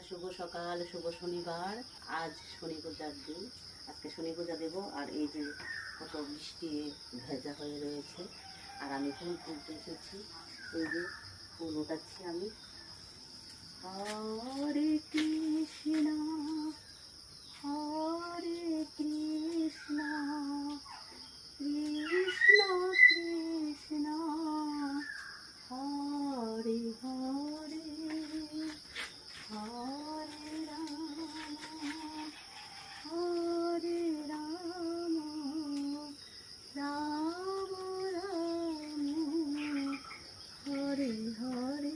শুভ সকাল, শুভ শনিবার। আজ শনি পূজার দিন। আজকে শনি পূজা দেবো। আর এই যে কত বৃষ্টি ভেজা হয়ে রয়েছে। আর আমি ফুল তুলতে এসেছি। এই যে ফুল উঠাচ্ছি আমি। হরে কৃষ্ণ হরে কৃষ্ণ কৃষ্ণ কৃষ্ণ হরে হরে হরে রাম রাম রাম হরে হরে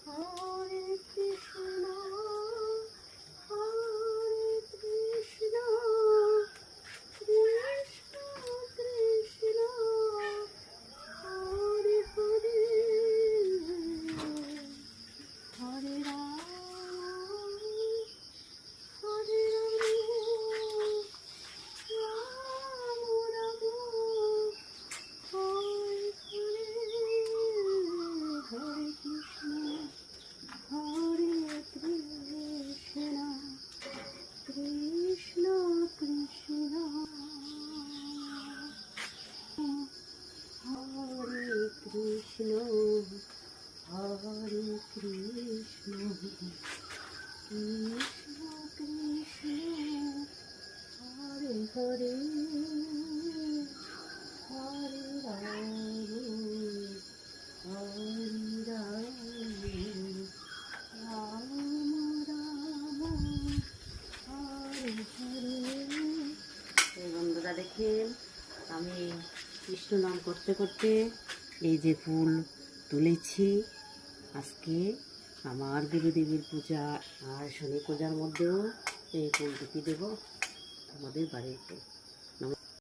হরে কৃষ্ণ হরে কৃষ্ণ কৃষ্ণ কৃষ্ণ হরে হরে হরে রাম হরে রাম রাম হরে হরে কৃষ্ণ হরে কৃষ্ণ কৃষ্ণ কৃষ্ণ হরে কৃষ্ণ হরে কৃষ্ণ কৃষ্ণ কৃষ্ণ হরে হরে হরে রাম হরে রাম রাম রাম হরে হরে। এই বন্ধুরা দেখেন, আমি কৃষ্ণ নাম করতে করতে এই যে ফুল তুলেছি। আজকে আমার গুরুদেবীর পূজা আর শনি পূজার মধ্যেও এই ফুল দুটি দেবো আমাদের বাড়িতে।